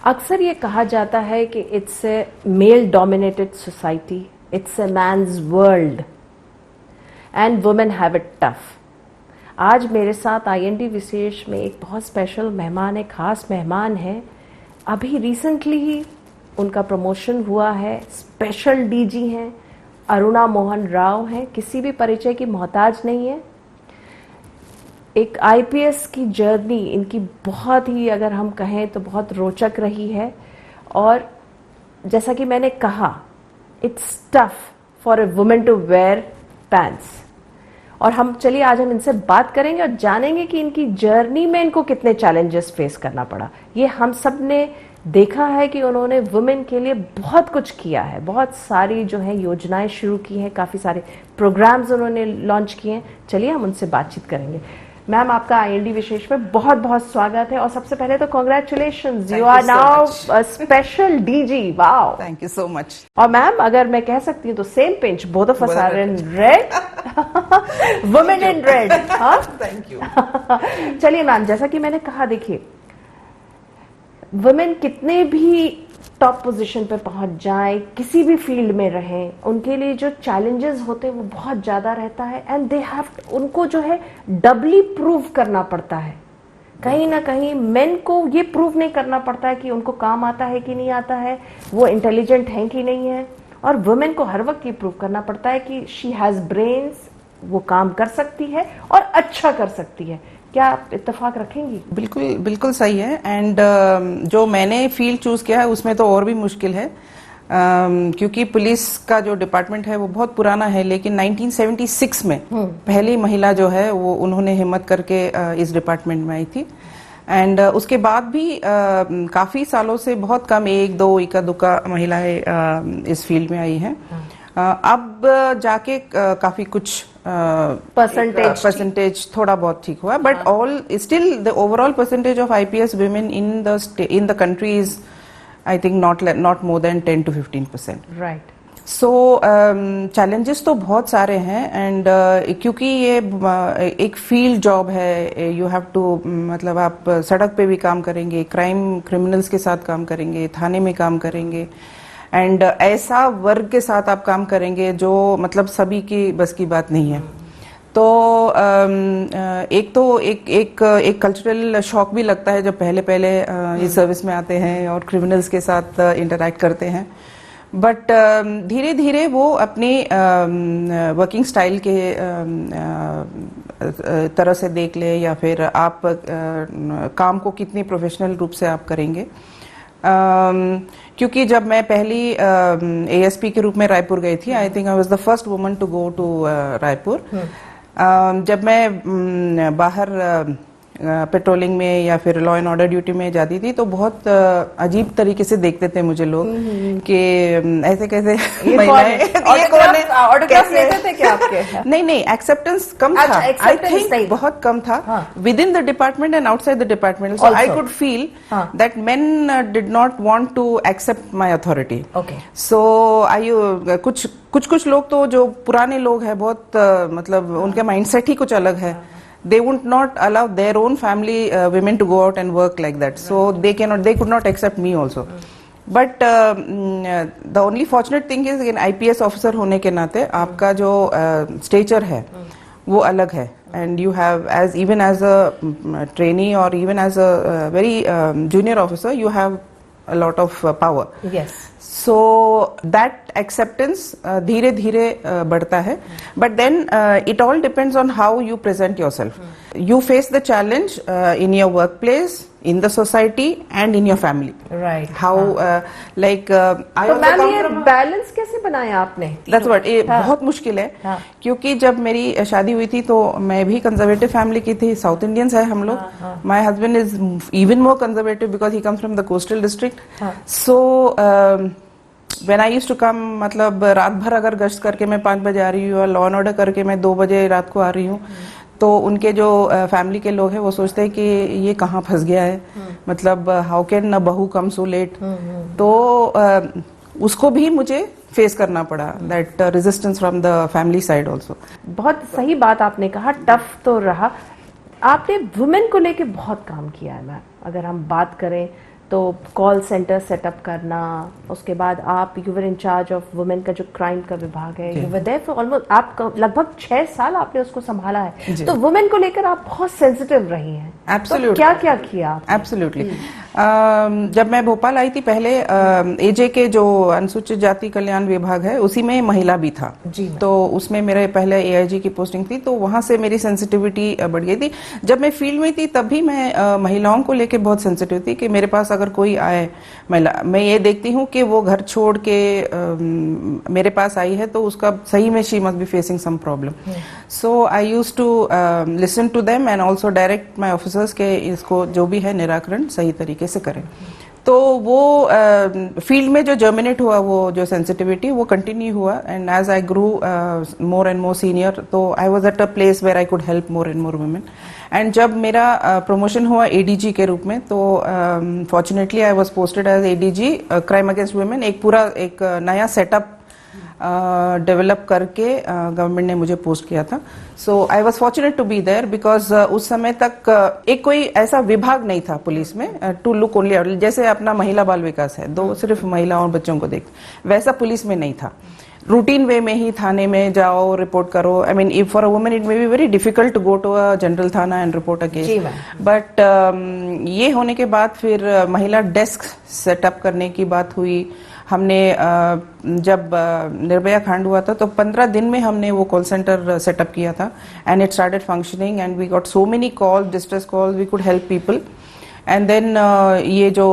अक्सर ये कहा जाता है कि it's a male dominated society, it's a man's world and women have it tough. आज मेरे साथ आईएनडी विशेष में एक बहुत स्पेशल मेहमान है, खास मेहमान है। अभी रिसेंटली ही उनका प्रमोशन हुआ है, स्पेशल डीजी हैं, अरुणा मोहन राव हैं, किसी भी परिचय की मोहताज नहीं है। एक आईपीएस की जर्नी इनकी बहुत ही, अगर हम कहें तो बहुत रोचक रही है। और जैसा कि मैंने कहा, it's tough for a women to wear pants. और हम चलिए आज हम इनसे बात करेंगे और जानेंगे कि इनकी जर्नी में इनको कितने चैलेंजेस फेस करना पड़ा। ये हम सब ने देखा है कि उन्होंने वुमेन के लिए बहुत कुछ किया है, बहुत सारी जो है योजनाएं शुरू की हैं, काफ़ी सारे प्रोग्राम्स उन्होंने लॉन्च किए हैं। चलिए हम उनसे बातचीत करेंगे। मैम, आपका आईएनडी विशेष में बहुत बहुत स्वागत है। और सबसे पहले तो congratulations, you are now special DG. Wow, thank you so much. और मैम, अगर मैं कह सकती हूँ तो same pinch, both of us are in red, women in red. हाँ, थैंक यू। चलिए मैम, जैसा कि मैंने कहा, देखिए वुमेन कितने भी टॉप पोजीशन पे पहुंच जाए, किसी भी फील्ड में रहें, उनके लिए जो चैलेंजेस होते हैं वो बहुत ज्यादा रहता है। एंड दे हैव, उनको जो है डबली प्रूव करना पड़ता है। कहीं ना कहीं मेन को ये प्रूव नहीं करना पड़ता है कि उनको काम आता है कि नहीं आता है, वो इंटेलिजेंट हैं कि नहीं है। और वुमेन को हर वक्त ये प्रूव करना पड़ता है कि शी हैज ब्रेन्स, वो काम कर सकती है और अच्छा कर सकती है। क्या आप इत्तेफाक रखेंगी? बिल्कुल बिल्कुल सही है। एंड जो मैंने फील्ड चूज किया है उसमें तो और भी मुश्किल है, क्योंकि पुलिस का जो डिपार्टमेंट है वो बहुत पुराना है। लेकिन 1976 में पहली महिला जो है वो उन्होंने हिम्मत करके इस डिपार्टमेंट में आई थी। एंड उसके बाद भी काफी सालों से बहुत कम, एक दो इक्का दुक्का महिलाएं इस फील्ड में आई हैं। अब जाके काफी कुछ परसेंटेज थोड़ा बहुत ठीक हुआ, but all still the overall percentage of IPS women in the country is, I think, not more than 10 to 15%। Right. So challenges तो बहुत सारे हैं। एंड क्योंकि ये एक फील्ड जॉब है, यू हैव टू, मतलब आप सड़क पे भी काम करेंगे, क्रिमिनल्स के साथ काम करेंगे, थाने में काम करेंगे, एंड ऐसा वर्ग के साथ आप काम करेंगे जो मतलब सभी की बस की बात नहीं है। तो एक कल्चरल शॉक भी लगता है जब पहले इस सर्विस में आते हैं और क्रिमिनल्स के साथ इंटरैक्ट करते हैं। बट धीरे धीरे वो अपनी वर्किंग स्टाइल के तरह से देख ले, या फिर आप काम को कितनी प्रोफेशनल रूप से आप करेंगे। क्योंकि जब मैं पहली एएसपी के रूप में रायपुर गई थी, I think I was the first woman to go to Raipur. जब मैं बाहर पेट्रोलिंग में या फिर लॉ एंड ऑर्डर ड्यूटी में जाती थी तो बहुत अजीब तरीके से देखते थे मुझे लोग कि ऐसे कैसे ऑटोग्राफ लेते थे क्या आपके? नहीं, एक्सेप्टेंस कम था, आई थिंक बहुत कम था within the department and outside the department. So I could feel that men did not want to accept my authority. So I कुछ लोग तो जो पुराने लोग हैं, बहुत मतलब उनके माइंडसेट ही कुछ अलग है। They would not allow their own family women to go out and work like that. So they could not accept me also. But the only fortunate thing is, again, IPS officer होने के नाते आपका जो stature है वो अलग है, and you have even as a trainee or even as a very junior officer, you have a lot of power. Yes. So that acceptance धीरे धीरे बढ़ता है, but then it all depends on how you present yourself. You face the challenge in your workplace, in the society, and in your family. Right. How like I तो ma'am, ये balance कैसे बनाया आपने? That's what, ये बहुत मुश्किल है। क्योंकि जब मेरी शादी हुई थी तो मैं भी कंजर्वेटिव फैमिली की थी, साउथ इंडियंस है हम लोग। My husband is even more conservative because he comes from the coastal district. So when I used to come, मतलब रात भर अगर गश्त करके मैं 5 बजे आ रही हूँ और लॉ एंड ऑर्डर करके मैं 2 बजे रात को आ रही हूँ, तो उनके जो फैमिली के लोग हैं वो सोचते हैं कि ये कहाँ फंस गया है, मतलब हाउ कैन न बहू कम सो लेट। तो उसको भी मुझे फेस करना पड़ा, that resistance from the family side also. बहुत सही बात आपने कहा, टफ तो रहा। आपने वुमेन को लेके बहुत काम किया है मैम। अगर हम बात करें तो कॉल सेंटर सेटअप करना, उसके बाद आप you were in charge of women का जो क्राइम का विभाग है, you were there for almost, आप लगभग 6 साल आपने उसको संभाला है। तो वुमेन को लेकर आप बहुत सेंसिटिव रही हैं। एब्सोल्युटली। तो क्या क्या किया आपने? एब्सोल्युटली। जब मैं भोपाल आई थी पहले, एजे के जो अनुसूचित जाति कल्याण विभाग है उसी में महिला भी था जी। तो उसमें मेरे पहले एआईजी की पोस्टिंग थी, तो वहां से मेरी सेंसिटिविटी बढ़ गई थी। जब मैं फील्ड में थी तब भी मैं महिलाओं को लेकर बहुत सेंसिटिव थी कि मेरे पास अगर कोई आए महिला, मैं ये देखती हूँ कि वो घर छोड़ के मेरे पास आई है तो उसका सही में she must be facing some problem. So I use to listen to them and also direct my officers के इसको जो भी है निराकरण सही तरीके से करें। तो वो फील्ड में जो जर्मिनेट हुआ, वो जो सेंसिटिविटी वो कंटिन्यू हुआ, and as I grew more and more senior, तो I was at a place where I could help more and more women. And जब मेरा प्रमोशन हुआ एडीजी के रूप में, तो fortunately I was posted as ADG crime against women. एक पूरा एक नया सेटअप डेवलप करके गवर्नमेंट ने मुझे पोस्ट किया था। So I was fortunate to be there because उस समय तक एक कोई ऐसा विभाग नहीं था पुलिस में टू लुक ओनली, जैसे अपना महिला बाल विकास है, दो सिर्फ महिलाओं और बच्चों को देख, वैसा पुलिस में नहीं था। रूटीन वे में ही थाने में जाओ, रिपोर्ट करो। I mean if for a woman it may be very difficult to go to a general थाना and report a case, but ये होने के बाद फिर महिला डेस्क सेटअप करने की बात हुई। हमने जब निर्भया कांड हुआ था तो 15 दिन में हमने वो कॉल सेंटर सेटअप किया था, and it started functioning and we got so many calls, distress calls, we could help people. And then ये जो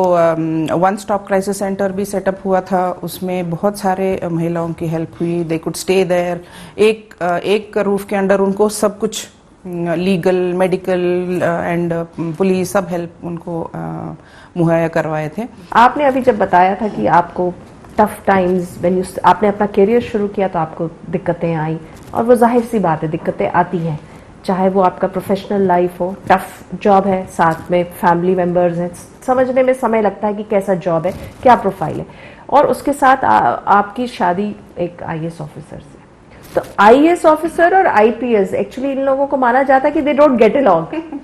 वन स्टॉप क्राइसिस सेंटर भी सेटअप हुआ था, उसमें बहुत सारे महिलाओं की हेल्प हुई। दे कुड स्टे देयर, एक रूफ के अंडर उनको सब कुछ लीगल, मेडिकल एंड पुलिस सब हेल्प उनको मुहैया करवाए थे। आपने अभी जब बताया था कि आपको टफ टाइम्स व्हेन यू आपने अपना करियर शुरू किया तो आपको दिक्कतें आई, और वो जाहिर सी बात है, दिक्कतें आती हैं, चाहे वो आपका प्रोफेशनल लाइफ हो, टफ जॉब है, साथ में फैमिली मेंबर्स हैं, समझने में समय लगता है कि कैसा जॉब है, क्या प्रोफाइल है, और उसके साथ आपकी शादी एक आईएएस ऑफिसर से। तो आईएएस ऑफिसर और आईपीएस एक्चुअली इन लोगों को माना जाता है कि दे डोंट गेट अलॉन्ग।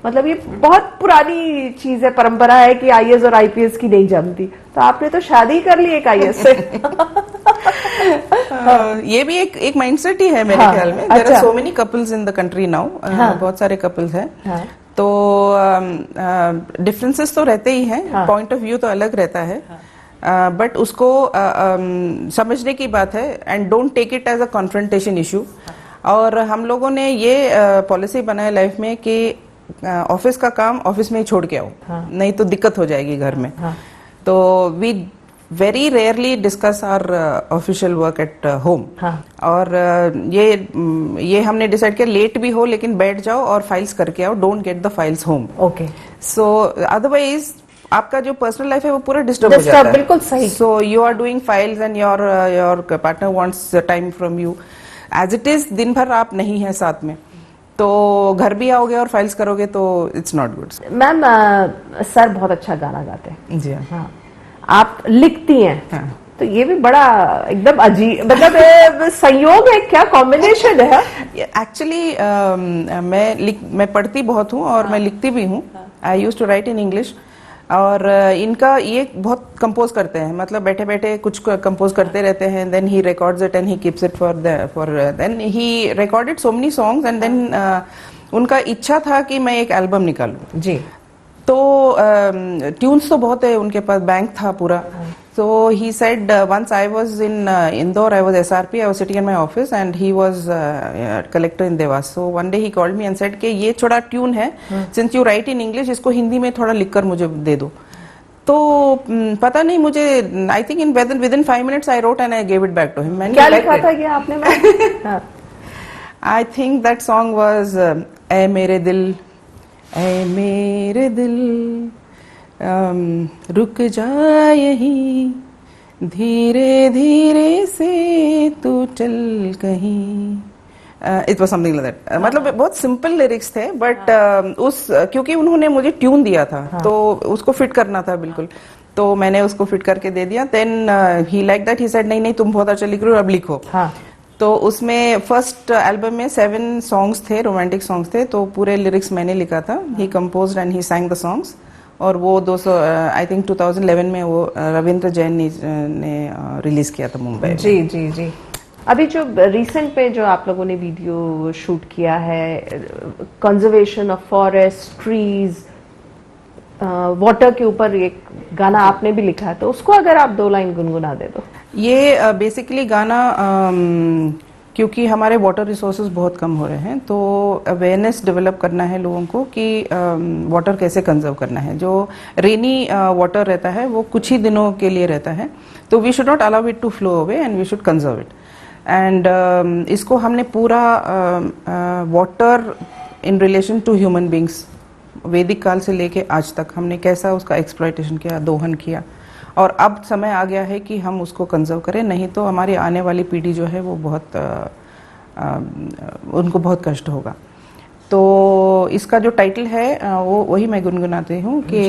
मतलब ये बहुत पुरानी चीज है, परंपरा है कि आईएएस और आईपीएस की नहीं जमती। तो आपने तो शादी कर ली एक आईएएस से। ये भी एक माइंडसेट ही है मेरे ख्याल में। There are so many couples in the country now, बहुत सारे कपल्स हैं। तो डिफरेंसेस तो रहते ही हैं, पॉइंट ऑफ व्यू तो अलग रहता है, बट उसको समझने की बात है, and don't take it as a confrontation issue. और हम लोगों ने ये पॉलिसी बनाया लाइफ में कि ऑफिस का काम ऑफिस में ही छोड़ के आओ, नहीं तो दिक्कत हो जाएगी घर में। तो we very rarely discuss our official work at home, और ये हमने डिसाइड किया लेट भी हो लेकिन बैठ जाओ और फाइल्स करके आओ, don't get the files home. Okay, so otherwise आपका जो पर्सनल लाइफ है वो पूरा डिस्टर्ब हो जाता है। बिल्कुल सही। So you are doing files and your partner wants time from you, as it is दिन भर आप नहीं है साथ में, तो घर भी आओगे और फाइल्स करोगे तो it's not good. Ma'am, sir बहुत अच्छा गाना गाते हैं जी हाँ, आप लिखती हैं, तो ये भी बड़ा एकदम अजीब, मतलब संयोग है, क्या कॉम्बिनेशन है? एक्चुअली मैं पढ़ती बहुत हूँ और मैं लिखती भी हूँ। I used to write in English, और इनका ये बहुत कंपोज करते हैं, मतलब बैठे बैठे कुछ कंपोज करते रहते हैं, then he records it and he keeps it for then he recorded so many songs, and then उनका इच्छा था कि मैं एक एल्बम निकालूं जी। तो ट्यून्स तो बहुत है उनके पास, बैंक था पूरा। So he said once I was in Indore, I was SRP, I was sitting in my office and he was collector in Devas. So one day he called me and said कि ये थोड़ा tune है, since you write in English, इसको हिंदी में थोड़ा लिखकर मुझे दे दो। तो पता नहीं मुझे, I think within 5 minutes I wrote and I gave it back to him. क्या लिखा था क्या आपने? I think that song was ऐ मेरे दिल रुक जा यहीं, धीरे धीरे से तू चल कहीं। It was something like that. मतलब बहुत सिंपल लिरिक्स थे, बट क्योंकि उन्होंने मुझे ट्यून दिया था तो उसको फिट करना था बिल्कुल, तो मैंने उसको फिट करके दे दिया। Then he like that, he said नहीं तुम बहुत अच्छा लिख रहे हो, अब लिखो। तो उसमें फर्स्ट एल्बम में 7 सॉन्ग्स थे, रोमांटिक सॉन्ग्स थे, तो पूरे लिरिक्स मैंने लिखा था। He composed and he sang the songs। और वो 200 आई थिंक 2011 में वो रविंद्र जैन ने रिलीज किया था मुंबई में। जी जी जी। अभी जो रिसेंट में जो आप लोगों ने वीडियो शूट किया है, conservation of forest, trees, water के ऊपर एक गाना आपने भी लिखा है, तो उसको अगर आप 2 लाइन गुनगुना दे तो। ये बेसिकली गाना क्योंकि हमारे वाटर रिसोर्सेज बहुत कम हो रहे हैं, तो अवेयरनेस डेवलप करना है लोगों को कि वाटर कैसे कंजर्व करना है। जो रेनी वाटर रहता है वो कुछ ही दिनों के लिए रहता है, तो we should not allow it to flow away and we should conserve it. And इसको हमने पूरा water in relation to human beings, वैदिक काल से लेके आज तक हमने कैसा उसका एक्सप्लॉयटेशन किया, दोहन किया, और अब समय आ गया है कि हम उसको कंजर्व करें, नहीं तो हमारी आने वाली पीढ़ी जो है वो बहुत उनको बहुत कष्ट होगा। तो इसका जो टाइटल है वो वही मैं गुनगुनाती हूँ कि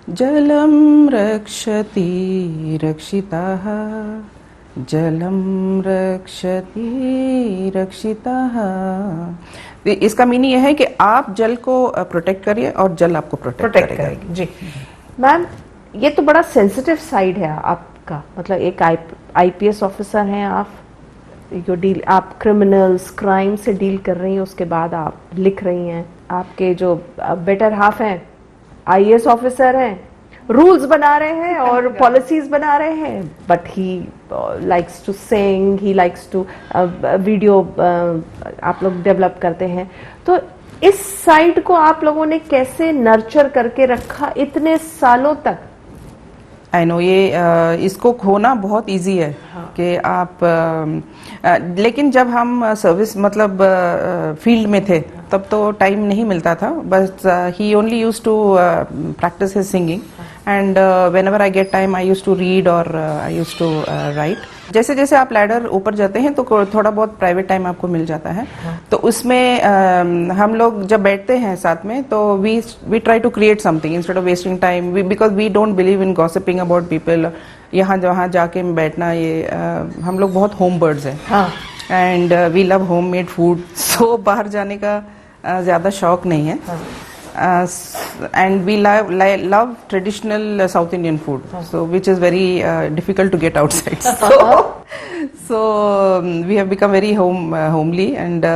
जलम रक्षति रक्षिताः, जलम रक्षति रक्षिताः। इसका मीनिंग यह है कि आप जल को प्रोटेक्ट करिए और जल आपको प्रोटेक्ट करेगी। जी मैम, ये तो बड़ा सेंसिटिव साइड है आपका, मतलब एक आईपीएस ऑफिसर हैं आप, आप क्रिमिनल्स, क्राइम से डील कर रही हैं, उसके बाद आप लिख रही हैं। आपके जो बेटर हाफ हैं आईएएस ऑफिसर हैं, रूल्स बना रहे हैं और पॉलिसीज बना रहे हैं, but he likes to sing, he likes to video आप लोग डेवलप करते हैं। तो इस साइड को आप लोगों ने कैसे नर्चर करके रखा इतने सालों तक? आई नो ये इसको खोना बहुत इजी है। हाँ। कि आप लेकिन जब हम सर्विस मतलब फील्ड में थे तब तो टाइम नहीं मिलता था, बस he only used to practice his singing and whenever I get time I used to read और आई यूज्ड टू राइट। जैसे जैसे आप लैडर ऊपर जाते हैं तो थोड़ा बहुत प्राइवेट टाइम आपको मिल जाता है। हाँ। तो उसमें हम लोग जब बैठते हैं साथ में तो we try to create something instead of wasting time, because we don't believe in gossiping about people. यहाँ जहाँ जाके बैठना, ये हम लोग बहुत होम बर्ड्स हैं। हाँ। And we love home made food, so बाहर जाने का ज़्यादा शौक नहीं है। हाँ. And we love traditional South Indian food, so which is very difficult to get outside. So we have become very homely, and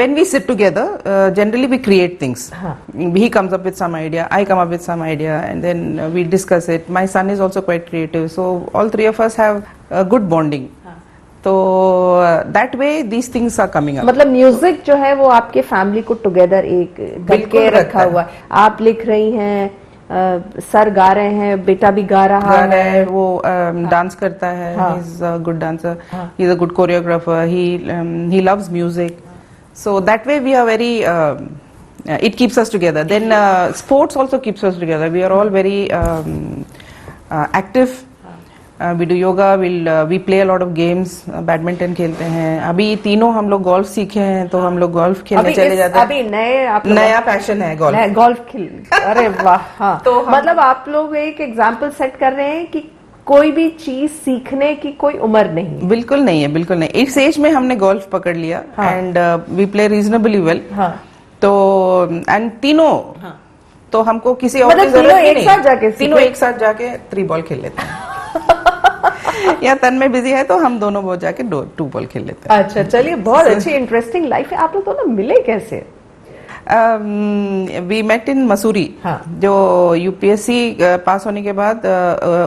when we sit together, generally we create things. He comes up with some idea, I come up with some idea, and then we discuss it. My son is also quite creative, so all three of us have a good bonding. तो that way these things are coming up. मतलब music जो है वो आपके family को together एक करके रखा हुआ है। आप लिख रही हैं, सर गा रहे हैं, बेटा भी गा रहा है, वो डांस करता है, he is a good dancer, he is a good choreographer, he loves music, so that way we are very it keeps us together. Then sports also keeps us together. We are all very active. We do yoga, we play a lot of games, badminton खेलते हैं। अभी तीनों हम लोग golf सीखे हैं, तो हम लोग गोल्फ खेलने चले जाते हैं। अभी नया पैशन है गोल्फ खेल। अरे वाह। हाँ। तो मतलब आप लोग एक एग्जाम्पल सेट कर रहे हैं कि कोई भी चीज सीखने की कोई उम्र नहीं। बिल्कुल नहीं है, बिल्कुल नहीं। इस एज में हमने गोल्फ पकड़ लिया and we play reasonably well. तो एंड तीनों तो हमको किसी और की जरूरत नहीं, तीनों एक साथ जाके 3 बॉल खेल लेते हैं। या तन में बिजी है तो हम दोनों बहुत जाके 2 बॉल खेल लेते हैं। अच्छा, चलिए, बहुत अच्छी इंटरेस्टिंग लाइफ है। आप लोग दोनों मिले कैसे? We met in Mussoorie. हाँ. जो यूपीएससी पास होने के बाद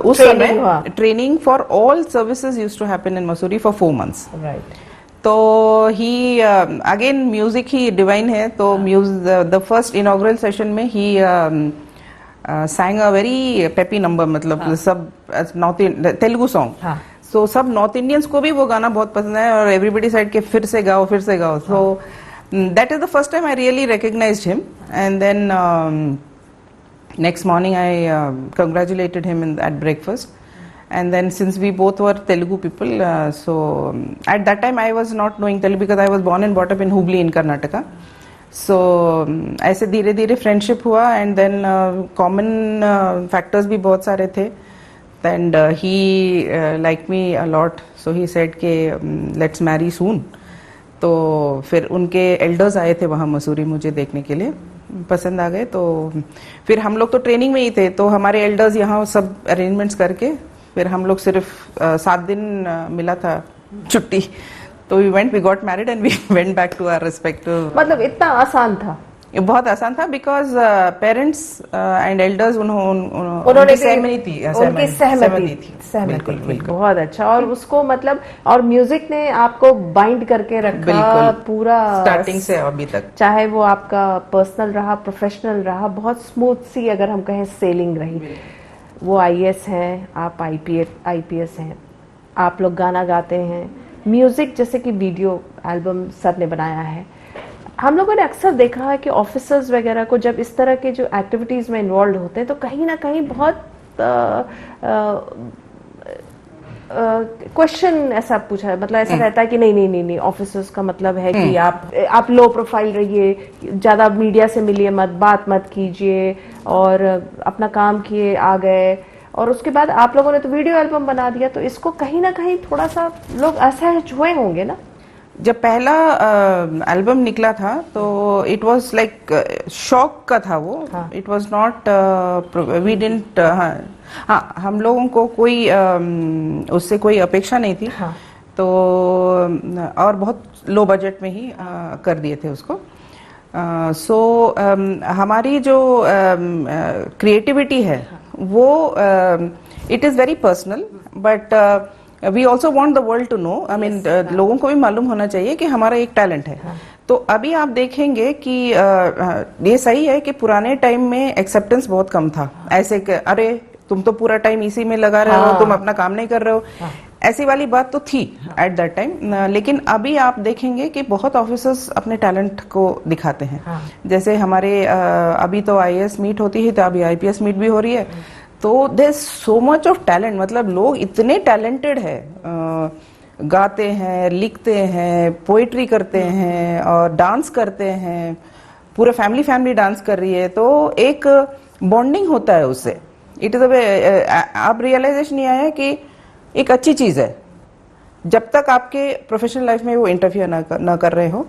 उस समय training for all services used to happen in Mussoorie for 4 months। Right. तो ही अगेन म्यूजिक ही डिवाइन है, तो द फर्स्ट इनॉग्रल सेशन में ही sang a very peppy number, मतलब सब नॉर्थ तेलुगु सॉन्ग। सो सब नॉर्थ इंडियंस को भी वो गाना बहुत पसंद है और एवरीबडी साइड के फिर से गाओ फिर से गाओ। So that is the first time I really recognised him, and then next morning I congratulated him at breakfast, and then since we both were Telugu people, so at that time I was not knowing Telugu because I was born and brought up in Hubli in Karnataka. So ऐसे धीरे धीरे friendship हुआ, and then common factors भी बहुत सारे थे, and he like me a lot, so he said के let's Mary सून। तो फिर उनके एल्डर्स आए थे वहाँ मसूरी मुझे देखने के लिए, पसंद आ गए। तो फिर हम लोग तो ट्रेनिंग में ही थे, तो हमारे एल्डर्स यहाँ सब अरेंजमेंट्स करके फिर हम लोग सिर्फ 7 दिन मिला था छुट्टी, तो we went, we got married and we went back to our respective. मतलब इतना आसान था? ये बहुत आसान था, बिकॉज पेरेंट्स एंड एल्डर्स उन्होंने सहमति थी। बिल्कुल बिल्कुल, बहुत अच्छा। और उसको मतलब, और म्यूजिक ने आपको बाइंड करके रखा पूरा स्टार्टिंग से अभी तक, चाहे वो आपका पर्सनल रहा, प्रोफेशनल रहा, बहुत स्मूथ सी अगर हम कहें सेलिंग रही। वो आईएएस हैं, आप आईपीएस हैं, आप लोग गाना गाते हैं, म्यूजिक जैसे कि वीडियो एल्बम सर ने बनाया है। हम लोगों ने अक्सर देखा है कि ऑफिसर्स वगैरह को जब इस तरह के जो एक्टिविटीज़ में इन्वॉल्व होते हैं तो कहीं ना कहीं बहुत क्वेश्चन ऐसा पूछा है, मतलब ऐसा रहता है कि नहीं ऑफिसर्स का मतलब है कि आप लो प्रोफाइल रहिए, ज़्यादा मीडिया से मिलिए मत, बात मत कीजिए और अपना काम किए आ गए। और उसके बाद आप लोगों ने तो वीडियो एल्बम बना दिया, तो इसको कहीं ना कहीं थोड़ा सा लोग असहज हुए होंगे ना? जब पहला एल्बम निकला था तो इट वाज लाइक शॉक का था वो। It was not, we didn't, हाँ हम लोगों को कोई उससे कोई अपेक्षा नहीं थी। तो और बहुत लो बजट में ही कर दिए थे उसको। सो हमारी जो क्रिएटिविटी है वो it is very personal, but we also want the world to know, I mean लोगों को भी मालूम होना चाहिए कि हमारा एक टैलेंट है। तो अभी आप देखेंगे कि ये सही है कि पुराने टाइम में एक्सेप्टेंस बहुत कम था। ऐसे अरे तुम तो पूरा टाइम इसी में लगा रहे हो, तुम अपना काम नहीं कर रहे हो, ऐसी वाली बात तो थी एट दैट टाइम। लेकिन अभी आप देखेंगे कि बहुत ऑफिसर्स अपने टैलेंट को दिखाते हैं। जैसे हमारे अभी तो आईएएस मीट होती है, तो अभी आईपीएस मीट भी हो रही है। तो there so much of talent, मतलब लोग इतने टैलेंटेड है, गाते हैं, लिखते हैं, पोइट्री करते हैं और डांस करते हैं, पूरा फैमिली डांस कर रही है। तो एक बॉन्डिंग होता है उससे। इट इज अब रियलाइजेशन ये आया कि एक अच्छी चीज है जब तक आपके प्रोफेशनल लाइफ में वो इंटरफियर ना कर रहे हो,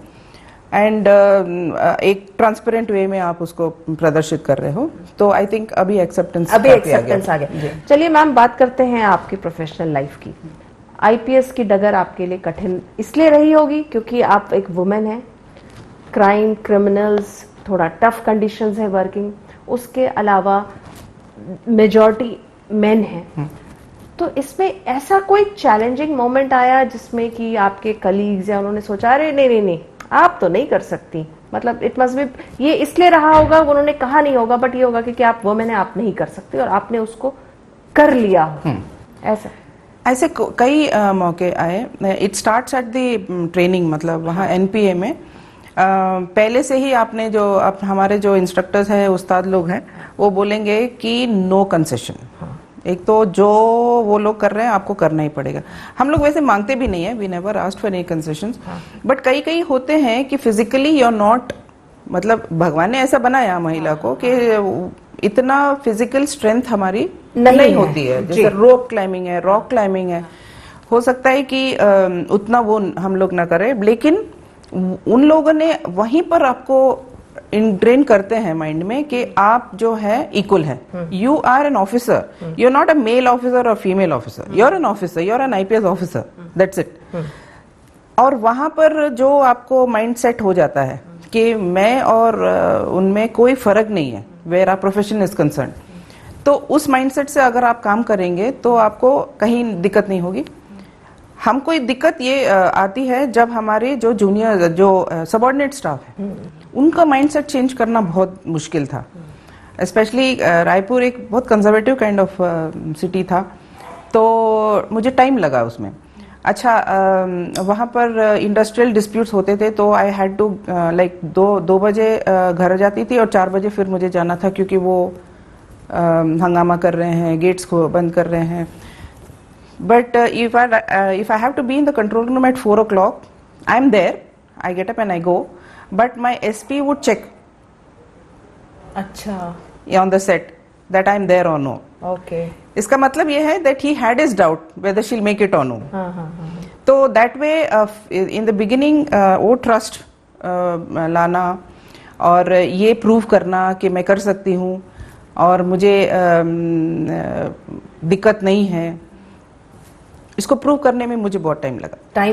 एंड एक ट्रांसपेरेंट वे में आप उसको प्रदर्शित कर रहे हो। तो आई थिंक अभी एक्सेप्टेंस आ गया। चलिए मैम, बात करते हैं आपकी प्रोफेशनल लाइफ की। आईपीएस की डगर आपके लिए कठिन इसलिए रही होगी क्योंकि आप एक वुमेन हैं, क्राइम, क्रिमिनल्स, थोड़ा टफ कंडीशंस है वर्किंग, उसके अलावा मेजॉरिटी मेन हैं। तो इसमें ऐसा कोई चैलेंजिंग मोमेंट आया जिसमें कि आपके कलीग्स या उन्होंने सोचा अरे नहीं आप तो नहीं कर सकती, मतलब इट मस्ट बी, ये इसलिए रहा होगा, उन्होंने कहा नहीं होगा, बट ये होगा कि आप वुमेन है, आप नहीं कर सकती, और आपने उसको कर लिया हो? ऐसे कई मौके आए। It starts at the training, मतलब वहाँ एनपीए में पहले से ही आपने जो हमारे जो इंस्ट्रक्टर्स हैं, उस्ताद लोग हैं, वो बोलेंगे कि नो कंसेशन। एक तो जो वो लोग कर रहे हैं आपको करना ही पड़ेगा। हम लोग वैसे मांगते भी नहीं है, we never asked for any concessions, but कई होते हैं कि फिजिकली यू आर नॉट, मतलब भगवान ने ऐसा बनाया महिला को कि इतना फिजिकल स्ट्रेंथ हमारी नहीं होती है। जैसे रोप क्लाइंबिंग है, रॉक क्लाइंबिंग है, हो सकता है कि उतना वो हम लोग ना करें, लेकिन उन लोगों ने वहीं पर आपको इंट्रेन करते हैं माइंड में कि आप जो है इक्वल है। You are an officer, you are not a male officer और female officer, you are an officer, you are an IPS officer, that's it. और वहां पर जो आपको माइंड सेट हो जाता है कि मैं और उनमें कोई फर्क नहीं है, where our profession is concern, तो उस माइंडसेट से अगर आप काम करेंगे तो आपको कहीं दिक्कत नहीं होगी। हमको दिक्कत ये आती है जब हमारे जो जूनियर, जो सबऑर्डिनेट स्टाफ है, उनका माइंडसेट चेंज करना बहुत मुश्किल था। स्पेशली रायपुर एक बहुत कंजर्वेटिव काइंड ऑफ सिटी था, तो मुझे टाइम लगा उसमें। अच्छा, वहाँ पर इंडस्ट्रियल डिस्प्यूट्स होते थे, तो आई हैड टू लाइक 2 बजे घर जाती थी और 4 बजे फिर मुझे जाना था, क्योंकि वो हंगामा कर रहे हैं, गेट्स को बंद कर रहे हैं। But if I have to be in the control room at 4 o'clock, I'm there. I get up and I go. But my SP would check. अच्छा. On the set that I'm there or no. Okay. इसका मतलब ये है that he had his doubt whether she'll make it or no. तो that way in the beginning वो trust लाना, और ये प्रूव करना कि मैं कर सकती हूँ और मुझे दिक्कत नहीं है, इसको प्रूव करने में मुझे बहुत टाइम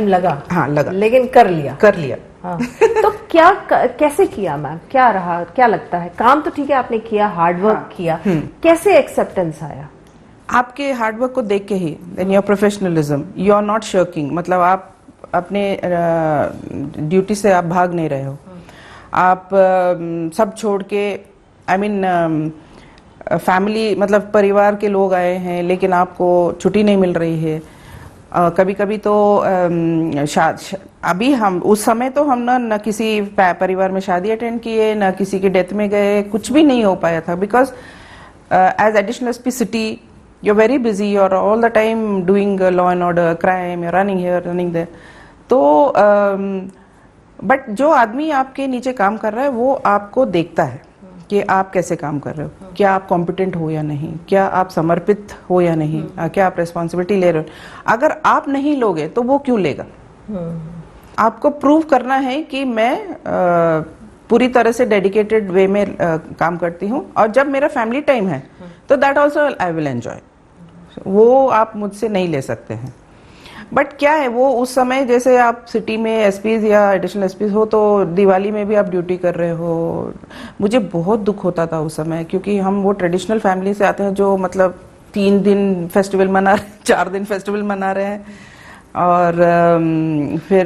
लगा। हाँ, लगा, लेकिन कर लिया। हाँ। तो क्या कैसे किया मैम, क्या रहा, क्या लगता है? काम तो ठीक है आपने किया, हार्डवर्क किया, कैसे एक्सेप्टेंस आया? आपके हार्डवर्क को देख के ही, then your professionalism, you are not shirking, मतलब आप अपने ड्यूटी से आप भाग नहीं रहे हो, आप सब छोड़ के, आई मीन फैमिली, मतलब परिवार के लोग आए हैं लेकिन आपको छुट्टी नहीं मिल रही है। कभी कभी तो अभी हम उस समय तो हम न किसी परिवार में शादी अटेंड किए, न किसी की डेथ में गए, कुछ भी नहीं हो पाया था, because as additional SP city you are very busy, you are all the time doing law and order, crime, you are running here, running there. तो बट जो आदमी आपके नीचे काम कर रहा है वो आपको देखता है कि आप कैसे काम कर रहे हो, क्या आप कॉम्पिटेंट हो या नहीं, क्या आप समर्पित हो या नहीं, क्या आप रिस्पॉन्सिबिलिटी ले रहे हो। अगर आप नहीं लोगे तो वो क्यों लेगा? आपको प्रूव करना है कि मैं पूरी तरह से डेडिकेटेड वे में काम करती हूँ, और जब मेरा फैमिली टाइम है तो that also I will enjoy. वो आप मुझसे नहीं ले सकते हैं। बट क्या है, वो उस समय जैसे आप सिटी में एसपीज या एडिशनल एसपीज हो तो दिवाली में भी आप ड्यूटी कर रहे हो, मुझे बहुत दुख होता था उस समय, क्योंकि हम वो ट्रेडिशनल फैमिली से आते हैं जो मतलब 3 दिन फेस्टिवल मना रहे, 4 दिन फेस्टिवल मना रहे हैं, और फिर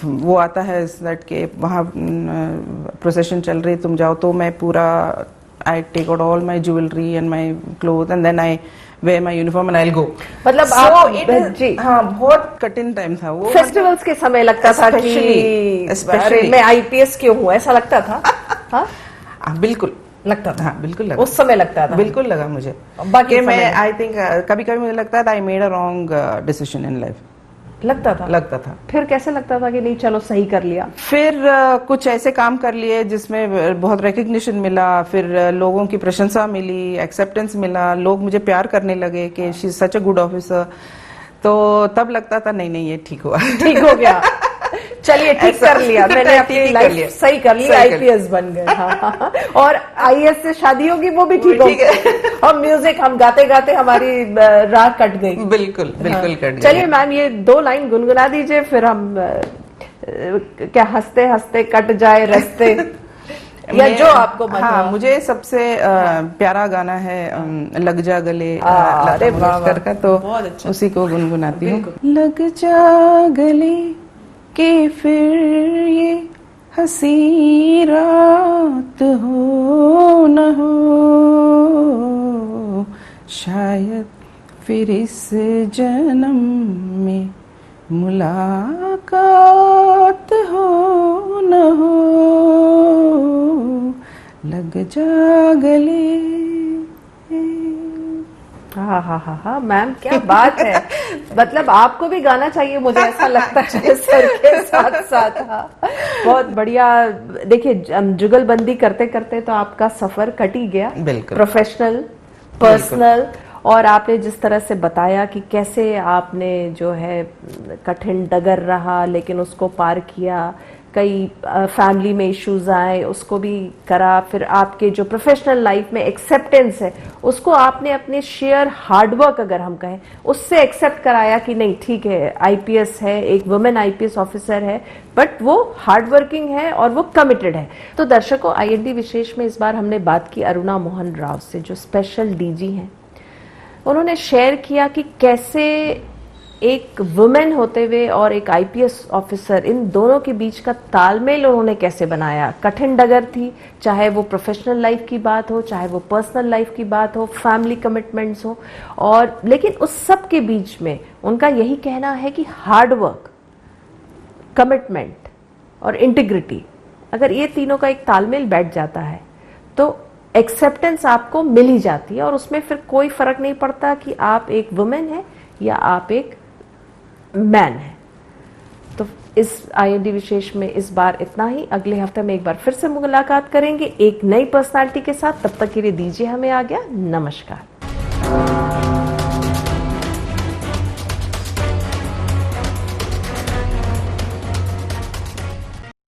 वो आता है दैट के वहाँ प्रोसेशन चल रही, तुम जाओ, तो मैं पूरा I take out all my jewellery and my cloth and then I wear my uniform and I'll go. मतलब so आप जी हाँ, बहुत कठिन टाइम था वो। फेस्टिवल्स के समय लगता था कि अरे मैं आईपीएस क्यों हूँ, ऐसा लगता था? हाँ बिल्कुल लगता था। हाँ बिल्कुल लगा, उस समय लगता था, बिल्कुल लगा मुझे। बाकी मैं आई थिंक कभी कभी मुझे लगता था I made a wrong decision in life, लगता था। फिर कैसे लगता था कि नहीं चलो सही कर लिया? फिर कुछ ऐसे काम कर लिए जिसमें बहुत रिकग्निशन मिला, फिर लोगों की प्रशंसा मिली, एक्सेप्टेंस मिला, लोग मुझे प्यार करने लगे कि she is such a good officer. तो तब लगता था नहीं ये ठीक हुआ, ठीक हो गया, चलिए ठीक कर लिया मैंने, अपनी लाइफ सही कर ली, आईपीएस बन गए। हाँ। और आईएएस से शादी होगी वो भी ठीक होगी, और म्यूजिक हम गाते गाते हमारी राह कट गई। बिल्कुल कट गई। चलिए मैम ये 2 लाइन गुनगुना दीजिए, फिर हम क्या हंसते हंसते कट जाए रास्ते, या जो आपको हाँ, मुझे सबसे प्यारा गाना है लग जा गले लता मंगेशकर का, तो उसी को गुनगुनाती हूँ। लग जा गले के फिर ये हंसी रात हो न हो, शायद फिर इस जन्म में मुलाकात हो न हो, लग जा गले। हाँ मैम क्या बात है, मतलब आपको भी गाना चाहिए, मुझे ऐसा लगता है सर के साथ साथ। हाँ बहुत बढ़िया। देखिए जुगलबंदी करते करते तो आपका सफर कट ही गया, प्रोफेशनल, पर्सनल, और आपने जिस तरह से बताया कि कैसे आपने जो है कठिन डगर रहा लेकिन उसको पार किया, कई फैमिली में इश्यूज आए उसको भी करा, फिर आपके जो प्रोफेशनल लाइफ में एक्सेप्टेंस है उसको आपने अपने शेयर हार्डवर्क अगर हम कहें उससे एक्सेप्ट कराया कि नहीं ठीक है, आईपीएस है, एक वुमेन आईपीएस ऑफिसर है, बट वो हार्डवर्किंग है और वो कमिटेड है। तो दर्शकों, आईएनडी विशेष में इस बार हमने बात की अरुणा मोहन राव से, जो स्पेशल डीजी हैं। उन्होंने शेयर किया कि कैसे एक वुमेन होते हुए और एक आईपीएस ऑफिसर, इन दोनों के बीच का तालमेल उन्होंने कैसे बनाया। कठिन डगर थी, चाहे वो प्रोफेशनल लाइफ की बात हो, चाहे वो पर्सनल लाइफ की बात हो, फैमिली कमिटमेंट्स हो, और लेकिन उस सब के बीच में उनका यही कहना है कि हार्डवर्क, कमिटमेंट और इंटीग्रिटी, अगर ये तीनों का एक तालमेल बैठ जाता है तो एक्सेप्टेंस आपको मिल ही जाती है, और उसमें फिर कोई फर्क नहीं पड़ता कि आप एक वुमेन है या आप एक मैन है। तो इस आईएनडी विशेष में इस बार इतना ही। अगले हफ्ते में एक बार फिर से मुलाकात करेंगे एक नई पर्सनालिटी के साथ। तब तक के लिए दीजिए हमें आज्ञा। नमस्कार।